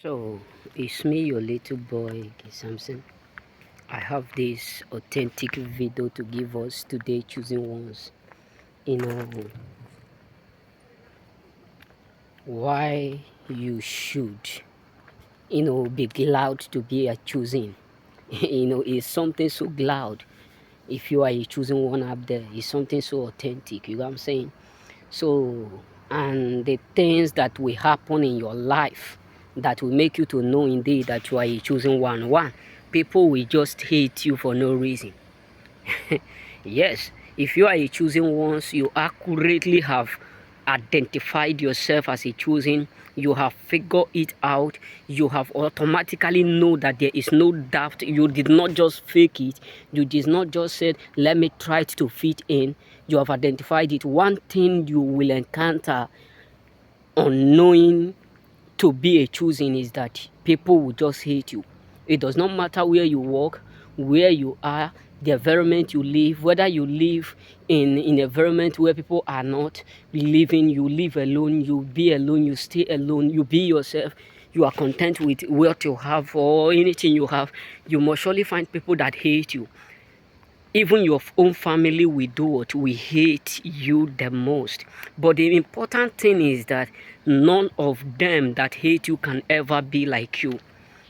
So, it's me, your little boy, Samson. I have this authentic video to give us today, choosing ones. You know, why you should, be glad to be a choosing. It's something so glad. If you are a choosing one up there, it's something so authentic. You know what I'm saying? So, and the things that will happen in your life that will make you to know indeed that you are a chosen one. One, people will just hate you for no reason. Yes, if you are a chosen ones, you accurately have identified yourself as a chosen, you have figured it out, you have automatically know that there is no doubt. You did not just fake it, you did not just said let me try to fit in. You have identified it. One thing you will encounter on knowing to be a choosing is that people will just hate you. It does not matter where you work, where you are, the environment you live, whether you live in an environment where people are not living, you live alone, you be alone, you stay alone, you be yourself, you are content with what you have or anything you have, you must surely find people that hate you. Even your own family will do what will hate you the most. But the important thing is that none of them that hate you can ever be like you.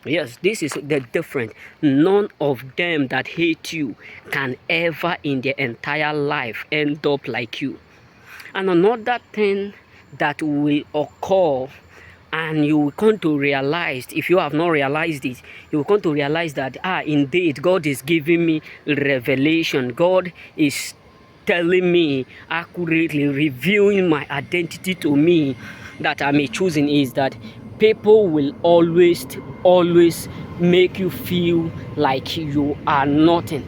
Yes, this is the difference. None of them that hate you can ever in their entire life end up like you. And another thing that will occur, and you will come to realize, if you have not realized it, you will come to realize that indeed God is giving me revelation. God is telling me accurately, revealing my identity to me, that I'm a choosing, is that people will always make you feel like you are nothing.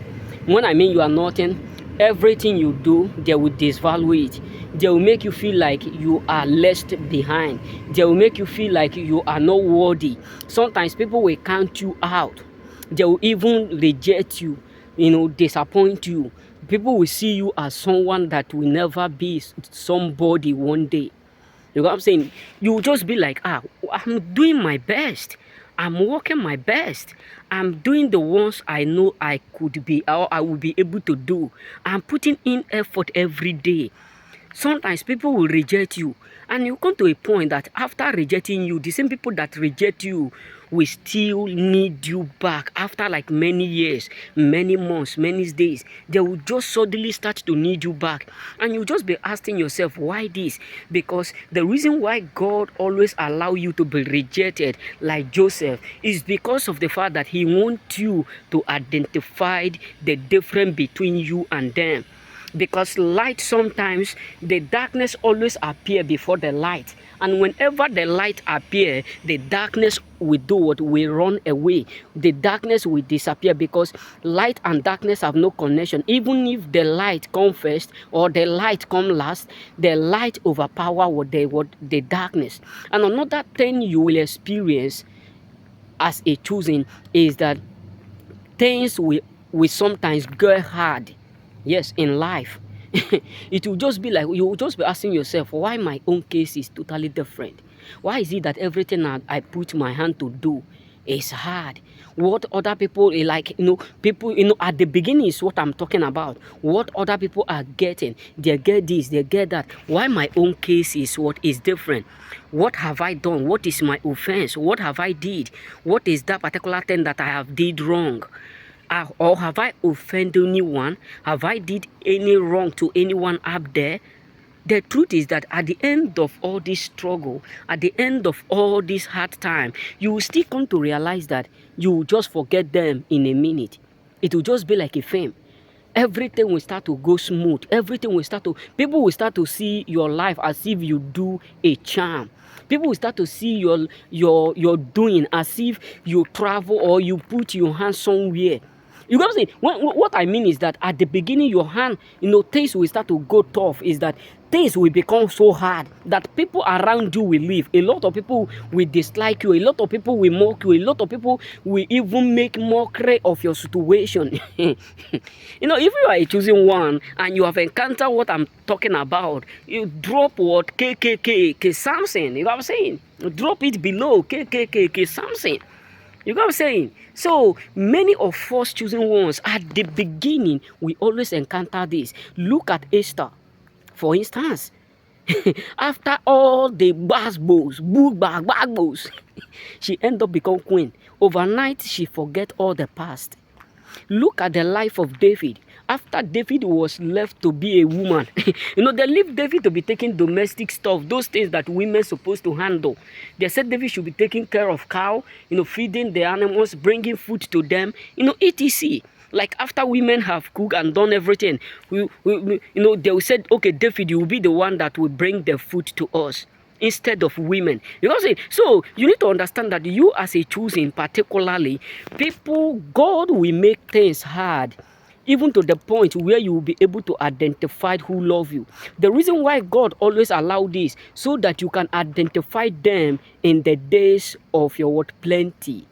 When I mean you are nothing, everything you do, they will disvalue it. They will make you feel like you are left behind. They will make you feel like you are not worthy. Sometimes people will count you out. They will even reject you, disappoint you. People will see you as someone that will never be somebody one day. You know what I'm saying? You will just be like, I'm doing my best. I'm working my best. I'm doing the ones I know I could be or I will be able to do. I'm putting in effort every day. Sometimes people will reject you, and you come to a point that after rejecting you, the same people that reject you will still need you back after like many years, many months, many days. They will just suddenly start to need you back, and you just be asking yourself, why this? Because the reason why God always allow you to be rejected like Joseph is because of the fact that he wants you to identify the difference between you and them. Because light, sometimes the darkness always appear before the light, and whenever the light appear, the darkness will do what? Will run away. The darkness will disappear, because light and darkness have no connection. Even if the light come first or the light come last, the light overpower the darkness. And another thing you will experience as a choosing is that things will sometimes get hard. Yes, in life. It will just be like, you will just be asking yourself, why my own case is totally different? Why is it that everything I put my hand to do is hard? What other people like, people, at the beginning is what I'm talking about. What other people are getting, they get this, they get that. Why my own case is what is different? What have I done? What is my offense? What have I did? What is that particular thing that I have did wrong? Or have I offended anyone? Have I did any wrong to anyone up there? The truth is that at the end of all this struggle, at the end of all this hard time, you will still come to realize that you will just forget them in a minute. It will just be like a film. Everything will start to go smooth. People will start to see your life as if you do a charm. People will start to see your doing as if you travel or you put your hand somewhere. You know what I'm saying? What I mean is that at the beginning, your hand, things will start to go tough. Is that things will become so hard that people around you will leave. A lot of people will dislike you. A lot of people will mock you. A lot of people will even make mockery of your situation. If you are choosing one and you have encountered what I'm talking about, you drop what? KKK something. You know what I'm saying? Drop it below KKK something. You know what I'm saying? So many of us choosing ones at the beginning, we always encounter this. Look at Esther, for instance. After all the bagbos, she ended up becoming queen. Overnight, she forget all the past. Look at the life of David. After David was left to be a woman, they leave David to be taking domestic stuff, those things that women supposed to handle. They said David should be taking care of cow, feeding the animals, bringing food to them, etc. Like after women have cooked and done everything, they said, okay, David, you will be the one that will bring the food to us instead of women. So you need to understand that you as a choosing, particularly, God will make things hard, even to the point where you will be able to identify who love you. The reason why God always allow this, so that you can identify them in the days of your plenty.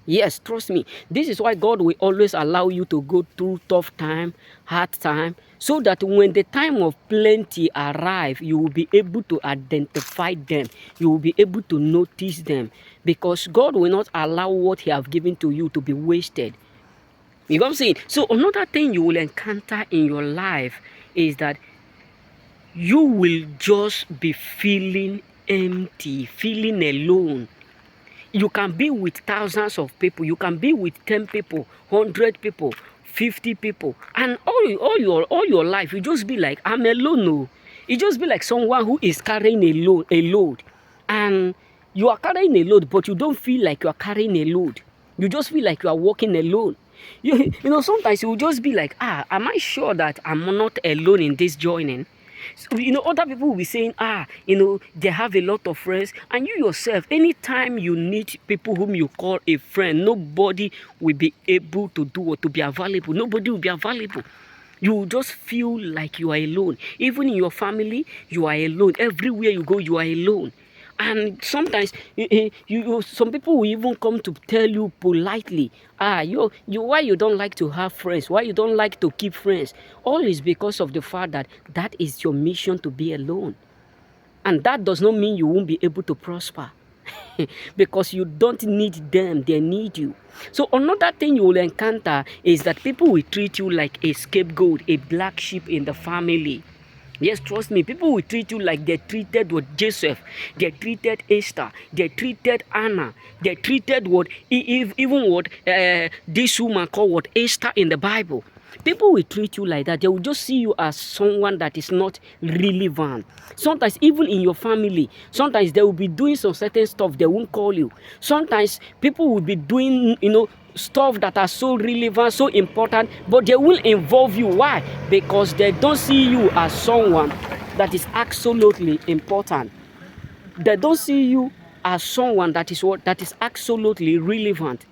Yes, trust me. This is why God will always allow you to go through tough time, hard time, so that when the time of plenty arrive, you will be able to identify them. You will be able to notice them, because God will not allow what He have given to you to be wasted. You know what I'm saying? So another thing you will encounter in your life is that you will just be feeling empty, feeling alone. You can be with thousands of people. You can be with 10 people, 100 people, 50 people. And all your life, you just be like, I'm alone. No. You just be like someone who is carrying a load. And you are carrying a load, but you don't feel like you are carrying a load. You just feel like you are walking alone. Sometimes you will just be like, am I sure that I'm not alone in this joining? So, other people will be saying, they have a lot of friends. And you yourself, anytime you need people whom you call a friend, nobody will be able to do or to be available. Nobody will be available. You will just feel like you are alone. Even in your family, you are alone. Everywhere you go, you are alone. And sometimes some people will even come to tell you politely, why you don't like to have friends, why you don't like to keep friends. All is because of the fact that is your mission, to be alone. And that does not mean you won't be able to prosper. Because you don't need them, they need you. So another thing you will encounter is that people will treat you like a scapegoat, a black sheep in the family. Yes, trust me, people will treat you like they treated Joseph, they treated Esther, they treated Anna, they treated this woman called Esther in the Bible. People will treat you like that. They will just see you as someone that is not relevant. Sometimes even in your family, sometimes they will be doing some certain stuff, they won't call you. Sometimes people will be doing, stuff that are so relevant, so important, but they will involve you. Why? Because they don't see you as someone that is absolutely important. They don't see you as someone that is absolutely relevant.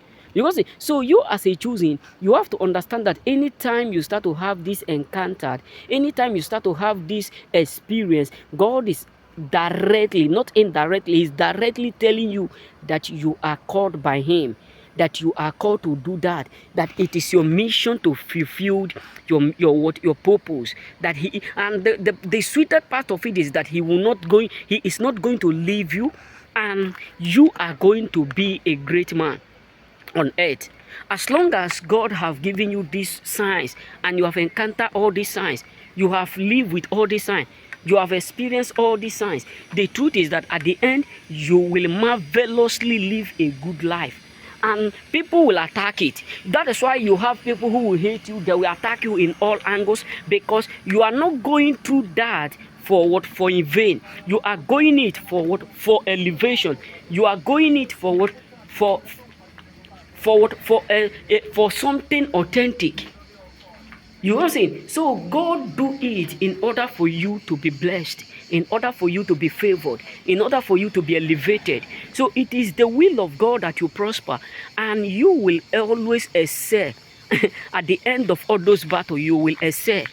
So you as a choosing, you have to understand that anytime you start to have this encounter, anytime you start to have this experience, God is directly, not indirectly, is directly telling you that you are called by Him, that you are called to do that it is your mission to fulfill your purpose. That He, and the sweeter part of it is that He is not going to leave you, and you are going to be a great man on earth. As long as God have given you these signs and you have encountered all these signs, you have lived with all these signs, you have experienced all these signs, the truth is that at the end you will marvelously live a good life. And people will attack it. That is why you have people who will hate you. They will attack you in all angles, because you are not going through that for in vain. You are going it for elevation. You are going it for something authentic. You know what I'm saying? So God do it in order for you to be blessed, in order for you to be favored, in order for you to be elevated. So it is the will of God that you prosper, and you will always excel. At the end of all those battles, you will excel.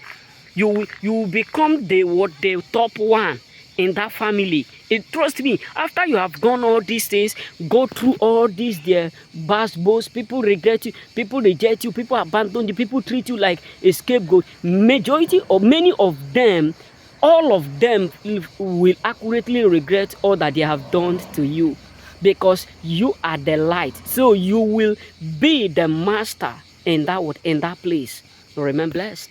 you will become the top one in that family. Trust me, after you have gone all these things, go through all these their bad bows, people regret you, people reject you, people abandon you, people treat you like a scapegoat. Majority or many of them, all of them will accurately regret all that they have done to you, because you are the light. So you will be the master in that place. Remember, blessed.